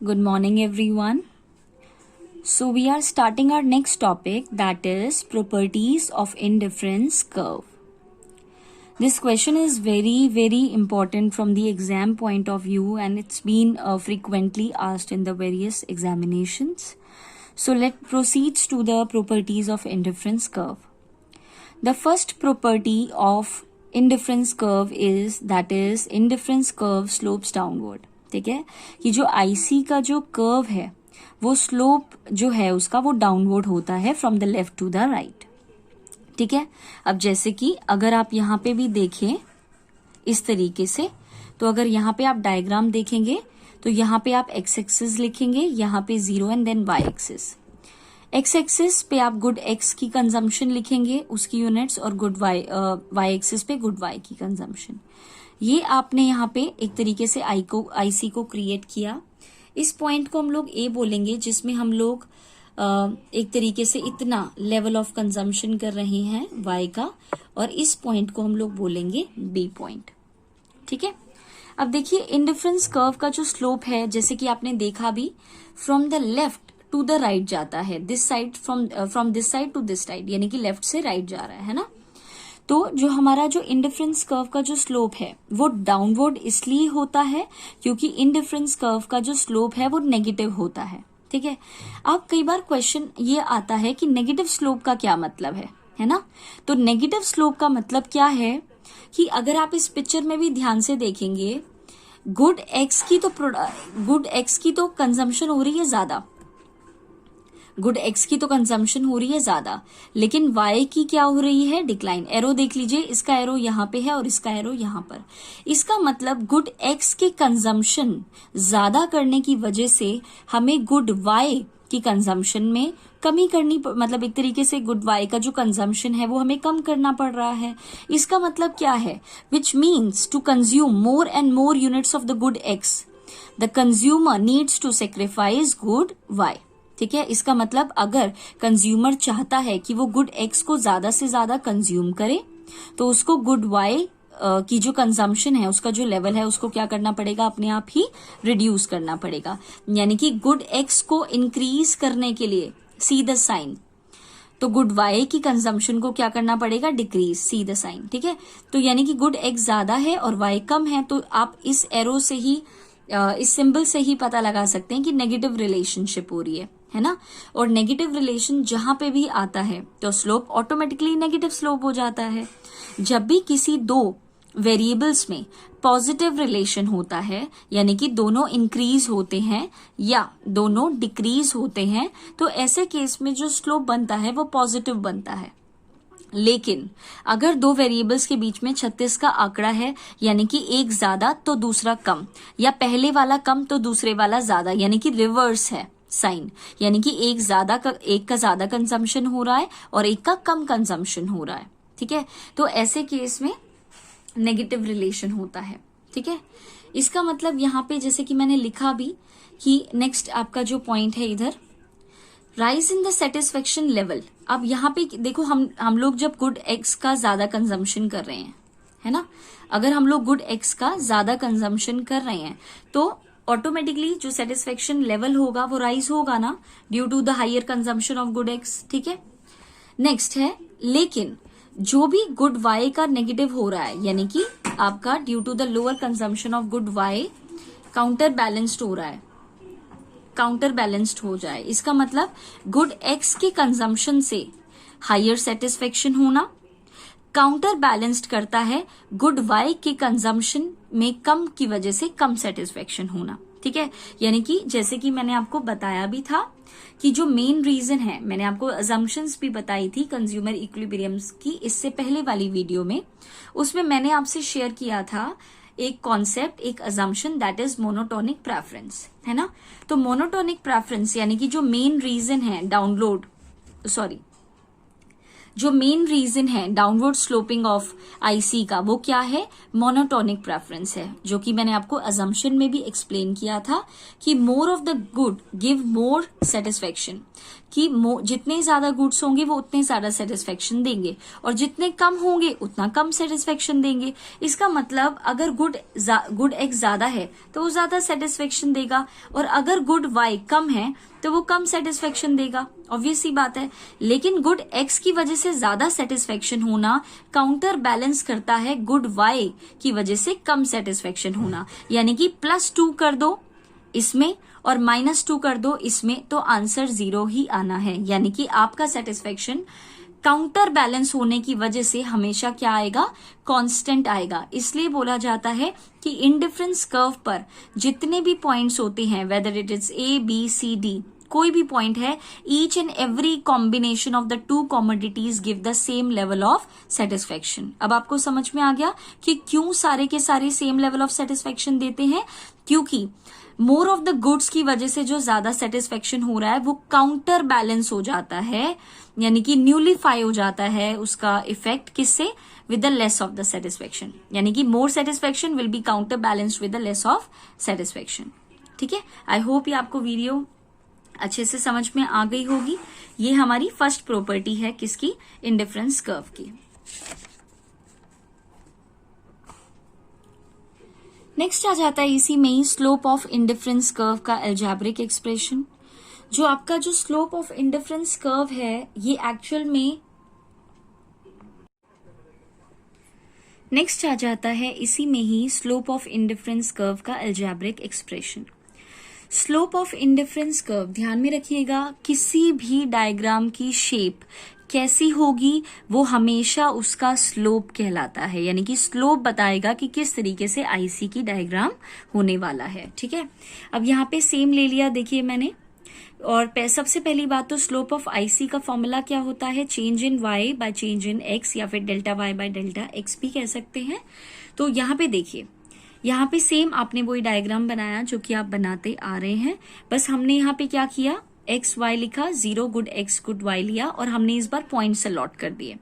Good morning, everyone. So we are starting our next topic, that is properties of indifference curve. This question is very important from the exam point of view, and it's been frequently asked in the various examinations. So let's proceed to the properties of indifference curve. The first property of indifference curve is that is indifference curve slopes downward. ठीक है, कि जो IC का जो curve है वो slope जो है उसका वो डाउनवर्ड होता है from the left to the right. ठीक है, अब जैसे कि अगर आप यहाँ पे भी देखें इस तरीके से, तो अगर यहाँ पे आप डायग्राम देखेंगे तो यहाँ पे आप एक्स एक्सिस लिखेंगे, यहाँ पे 0 and then Y axis. X axis पे आप गुड एक्स की कंजम्पशन लिखेंगे, उसकी यूनिट्स, और गुड वाई एक्सिस पे गुड वाई की कंजम्पशन. ये आपने यहाँ पे एक तरीके से आईसी को क्रिएट किया. इस पॉइंट को हम लोग ए बोलेंगे, जिसमें हम लोग एक तरीके से इतना लेवल ऑफ कंजम्पशन कर रहे हैं वाई का, और इस पॉइंट को हम लोग बोलेंगे बी पॉइंट. ठीक है, अब देखिए इंडिफरेंस कर्व का जो स्लोप है, जैसे कि आपने देखा भी, from the left to the right जाता है, this side from this side to this side, यानी कि लेफ्ट से राइट जा रहा है ना. तो जो हमारा जो इंडिफरेंस कर्व का जो स्लोप है वो डाउनवर्ड इसलिए होता है क्योंकि इंडिफरेंस कर्व का जो स्लोप है वो नेगेटिव होता है. ठीक है, अब कई बार क्वेश्चन ये आता है कि नेगेटिव स्लोप का क्या मतलब है ना. तो नेगेटिव स्लोप का मतलब क्या है कि अगर आप इस पिक्चर में भी ध्यान से देखेंगे, गुड एक्स की तो कंजम्पशन हो रही है ज्यादा, गुड एक्स की तो कंजम्पशन हो रही है ज्यादा, लेकिन वाई की क्या हो रही है, डिक्लाइन. एरो देख लीजिए, इसका एरो यहाँ पे है और इसका एरो यहाँ पर. इसका मतलब गुड एक्स की कंजम्पशन ज्यादा करने की वजह से हमें गुड वाई की कंजम्पशन में कमी करनी, मतलब एक तरीके से गुड वाई का जो कंजम्पशन है वो हमें कम करना पड़ रहा है. इसका मतलब क्या है, which means to consume more and more units of the good X, the consumer needs to sacrifice good Y. ठीक है, इसका मतलब अगर कंज्यूमर चाहता है कि वो गुड एक्स को ज्यादा से ज्यादा कंज्यूम करे, तो उसको गुड वाई की जो कंजम्पशन है, उसका जो लेवल है, उसको क्या करना पड़ेगा, अपने आप ही रिड्यूस करना पड़ेगा. यानी कि गुड एक्स को इंक्रीज करने के लिए, सी द साइन, तो गुड वाई की कंजम्पशन को क्या करना पड़ेगा, डिक्रीज, सी द साइन. ठीक है, तो यानी कि गुड एक्स ज्यादा है और वाई कम है, तो आप इस एरो से ही, इस सिंबल से ही पता लगा सकते हैं कि नेगेटिव रिलेशनशिप हो रही है ना. और नेगेटिव रिलेशन जहां पे भी आता है तो स्लोप ऑटोमेटिकली नेगेटिव स्लोप हो जाता है. जब भी किसी दो वेरिएबल्स में पॉजिटिव रिलेशन होता है, यानी कि दोनों इंक्रीज होते हैं या दोनों डिक्रीज होते हैं, तो ऐसे केस में जो स्लोप बनता है वो पॉजिटिव बनता है. लेकिन अगर दो वेरिएबल्स के बीच में 36 का आंकड़ा है, यानी कि एक ज्यादा तो दूसरा कम, या पहले वाला कम तो दूसरे वाला ज्यादा, यानी कि रिवर्स है साइन, यानी कि एक का ज्यादा कंजम्पशन हो रहा है और एक का कम कंजम्पशन हो रहा है. ठीक है, तो ऐसे केस में नेगेटिव रिलेशन होता है. ठीक है, इसका मतलब यहाँ पे जैसे कि मैंने लिखा भी कि नेक्स्ट आपका जो पॉइंट है इधर, rise in the satisfaction level. अब यहाँ पे देखो, हम लोग जब गुड एक्स का ज्यादा कंजम्पशन कर रहे हैं, है ना, अगर हम लोग गुड एक्स का ज्यादा कंजम्पशन कर रहे हैं तो ऑटोमेटिकली जो सेटिस्फेक्शन लेवल होगा वो राइज होगा ना, due to the higher consumption of good X. ठीक है, नेक्स्ट है, लेकिन जो भी गुड वाई का नेगेटिव हो रहा है, यानी कि आपका due to the lower consumption of good Y counter balanced हो रहा है, काउंटर बैलेंस्ड हो जाए. इसका मतलब गुड एक्स के कंजम्पशन से हायर सेटिस्फेक्शन होना काउंटर बैलेंस्ड करता है गुड वाई के कंजम्पशन में कम की वजह से कम सेटिस्फेक्शन होना. ठीक है, यानी कि जैसे कि मैंने आपको बताया भी था कि जो मेन रीजन है, मैंने आपको अजम्पशंस भी बताई थी कंज्यूमर इक्विलिब्रियम्स की इससे पहले वाली वीडियो में, उसमें मैंने आपसे शेयर किया था एक कॉन्सेप्ट, एक assumption, that is monotonic preference, है ना. तो मोनोटोनिक प्रेफरेंस यानी कि जो मेन रीजन है जो मेन रीजन है डाउनवर्ड स्लोपिंग ऑफ आईसी का वो क्या है, मोनोटोनिक प्रेफरेंस है, जो कि मैंने आपको अजम्पशन में भी एक्सप्लेन किया था कि more of the good give more satisfaction, कि जितने ज्यादा गुड्स होंगे वो उतने ज्यादा सेटिस्फेक्शन देंगे और जितने कम होंगे उतना कम सेटिस्फेक्शन देंगे। इसका मतलब अगर गुड एक्स ज्यादा है तो वो ज्यादा सेटिस्फेक्शन देगा, और अगर गुड वाई कम है तो वो कम सेटिस्फेक्शन देगा, ऑब्वियस सी बात है। लेकिन गुड एक्स की वजह से ज्यादा सेटिस्फेक्शन होना काउंटर बैलेंस करता है गुड वाई की वजह से कम सेटिस्फेक्शन होना, यानी कि +2 कर दो इसमें और -2 कर दो इसमें तो आंसर 0 ही आना है, यानी कि आपका सेटिस्फेक्शन काउंटर बैलेंस होने की वजह से हमेशा क्या आएगा, कांस्टेंट आएगा। इसलिए बोला जाता है कि इंडिफरेंस कर्व पर जितने भी पॉइंट्स होते हैं, whether it is A, B, C, D, कोई भी पॉइंट है, each and every combination of the two commodities give the same level of satisfaction. अब आपको समझ में आ गया कि क्यों सारे के सारे सेम लेवल ऑफ सेटिस्फेक्शन देते हैं, क्योंकि मोर ऑफ द गुड्स की वजह से जो ज्यादा सेटिस्फेक्शन हो रहा है वो काउंटर बैलेंस हो जाता है, यानी कि न्यूलीफाई हो जाता है उसका इफेक्ट, किससे, with the less of the satisfaction, यानी कि मोर satisfaction will be counter balanced with the less of satisfaction. ठीक है, आई होप ये आपको वीडियो अच्छे से समझ में आ गई होगी। ये हमारी फर्स्ट प्रॉपर्टी है किसकी, इंडिफरेंस कर्व की। नेक्स्ट आ जाता है इसी में ही स्लोप ऑफ इंडिफरेंस कर्व का अलजेब्रिक एक्सप्रेशन। जो आपका जो स्लोप ऑफ इंडिफरेंस कर्व है ये एक्चुअल में नेक्स्ट आ जाता है इसी में ही स्लोप ऑफ इंडिफरेंस कर्व का algebraic expression. Slope of indifference curve ध्यान में रखिएगा, किसी भी डायग्राम की शेप कैसी होगी वो हमेशा उसका स्लोप कहलाता है, यानी कि स्लोप बताएगा कि किस तरीके से आईसी की डायग्राम होने वाला है। ठीक है, अब यहाँ पे सेम ले लिया देखिए मैंने, और सबसे पहली बात तो स्लोप ऑफ आईसी का फॉर्मूला क्या होता है, change in Y by change in X, या फिर delta Y by delta X भी कह सकते हैं। तो यहाँ पे देखिए, यहाँ पे सेम आपने वही डायग्राम बनाया जो कि आप बनाते आ रहे हैं, बस हमने यहाँ पे क्या किया, एक्स वाई लिखा, 0 गुड एक्स गुड वाई लिया, और हमने इस बार पॉइंट्स अलॉट कर दिए।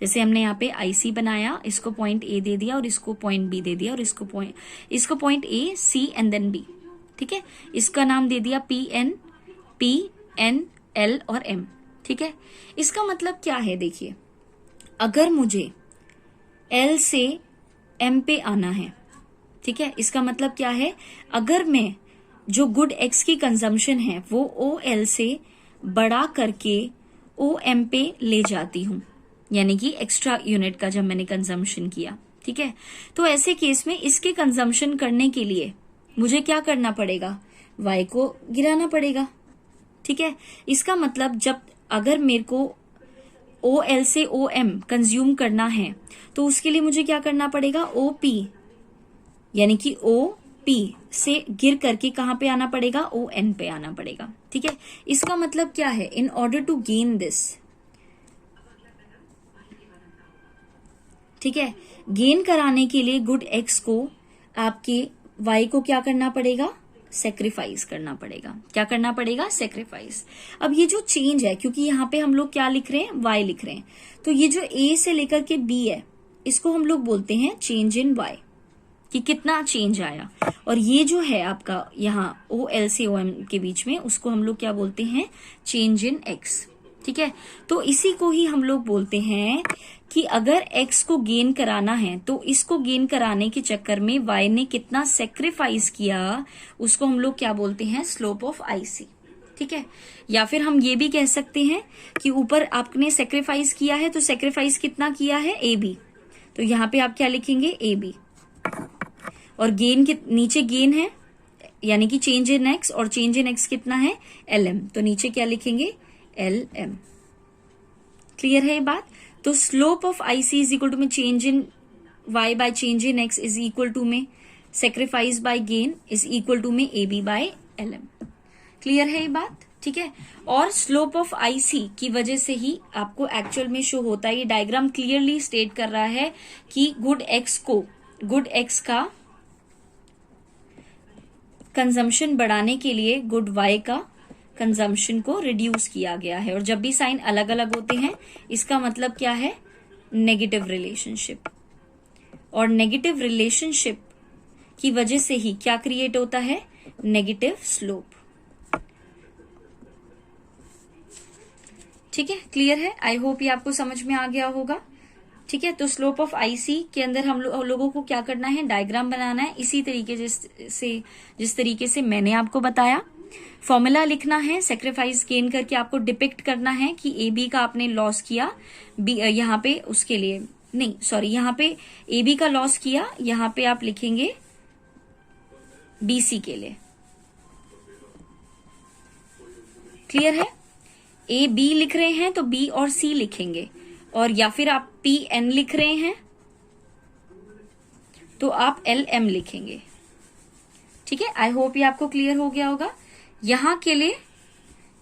जैसे हमने यहाँ पे आईसी बनाया, इसको पॉइंट ए दे दिया और इसको पॉइंट बी दे दिया, और इसको point A, C and then B. ठीक है, इसका नाम दे दिया P, N, L और M। ठीक है, इसका मतलब क्या है, देखिए अगर मुझे L से M पे आना है, ठीक है, इसका मतलब क्या है, अगर मैं जो गुड एक्स की कंजम्पशन है वो OL से बड़ा करके OM पे ले जाती हूं, यानी कि एक्स्ट्रा यूनिट का जब मैंने कंजम्पशन किया। ठीक है, तो ऐसे केस में इसके कंजम्पशन करने के लिए मुझे क्या करना पड़ेगा, Y को गिराना पड़ेगा। ठीक है, इसका मतलब जब अगर मेरे को OL से OM कंज्यूम करना है तो उसके लिए मुझे क्या करना पड़ेगा, OP, यानी कि OP से गिर करके कहां पे आना पड़ेगा, ON पे आना पड़ेगा। ठीक है, इसका मतलब क्या है, in order to gain this, ठीक है, गेन कराने के लिए गुड एक्स को आपके वाई को क्या करना पड़ेगा, सेक्रीफाइस करना पड़ेगा। क्या करना पड़ेगा, सेक्रीफाइस। अब ये जो चेंज है, क्योंकि यहाँ पे हम लोग क्या लिख रहे हैं, वाई लिख रहे हैं, तो ये जो ए से लेकर के बी है इसको हम लोग बोलते हैं चेंज इन वाई, कि कितना चेंज आया। और ये जो है आपका यहाँ OL से OM के बीच में, उसको हम लोग क्या बोलते हैं, चेंज इन एक्स। ठीक है, तो इसी को ही हम लोग बोलते हैं कि अगर x को गेन कराना है तो इसको गेन कराने के चक्कर में y ने कितना सेक्रीफाइस किया, उसको हम लोग क्या बोलते हैं, स्लोप ऑफ आईसी। ठीक है, या फिर हम ये भी कह सकते हैं कि ऊपर आपने सेक्रीफाइस किया है तो सेक्रीफाइस कितना किया है, AB, तो यहाँ पे आप क्या लिखेंगे, AB, और गेन के नीचे गेन है यानी कि चेंज इन एक्स, और चेंज इन एक्स कितना है, LM, तो नीचे क्या लिखेंगे, LM। क्लियर है ये बात। तो slope of IC is equal to में change in Y by change in x is equal to में sacrifice by gain is equal to में AB बाय LM। क्लियर है ये बात। ठीक है, और स्लोप ऑफ आईसी की वजह से ही आपको एक्चुअल में शो होता है, ये डायग्राम क्लियरली स्टेट कर रहा है कि गुड एक्स का कंजम्पशन बढ़ाने के लिए गुड वाई का कंजम्पशन को रिड्यूस किया गया है। और जब भी साइन अलग अलग होते हैं इसका मतलब क्या है, नेगेटिव रिलेशनशिप। और नेगेटिव रिलेशनशिप की वजह से ही क्या क्रिएट होता है, नेगेटिव स्लोप। ठीक है, क्लियर है? आई होप ये आपको समझ में आ गया होगा। ठीक है, तो स्लोप ऑफ आईसी के अंदर हम लोगों को क्या करना है, डायग्राम बनाना है इसी तरीके जिस तरीके से मैंने आपको बताया। फॉर्मूला लिखना है, सेक्रीफाइस गेन करके आपको डिपिक्ट करना है कि ए बी का आपने लॉस किया, बी यहाँ पे उसके लिए नहीं, सॉरी, यहाँ पे ए बी का लॉस किया, यहाँ पे आप लिखेंगे बी सी के लिए। क्लियर है? ए बी लिख रहे हैं तो बी और सी लिखेंगे, और या फिर आप पी एन लिख रहे हैं तो आप एल एम लिखेंगे। ठीक है, आई होप ये आपको क्लियर हो गया होगा। यहां के लिए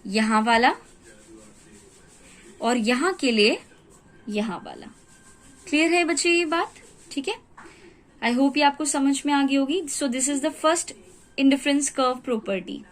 यहां वाला और यहां के लिए यहां वाला। क्लियर है बच्चे ये बात? ठीक है, आई होप ये आपको समझ में आ गई होगी। So this is the first indifference curve property.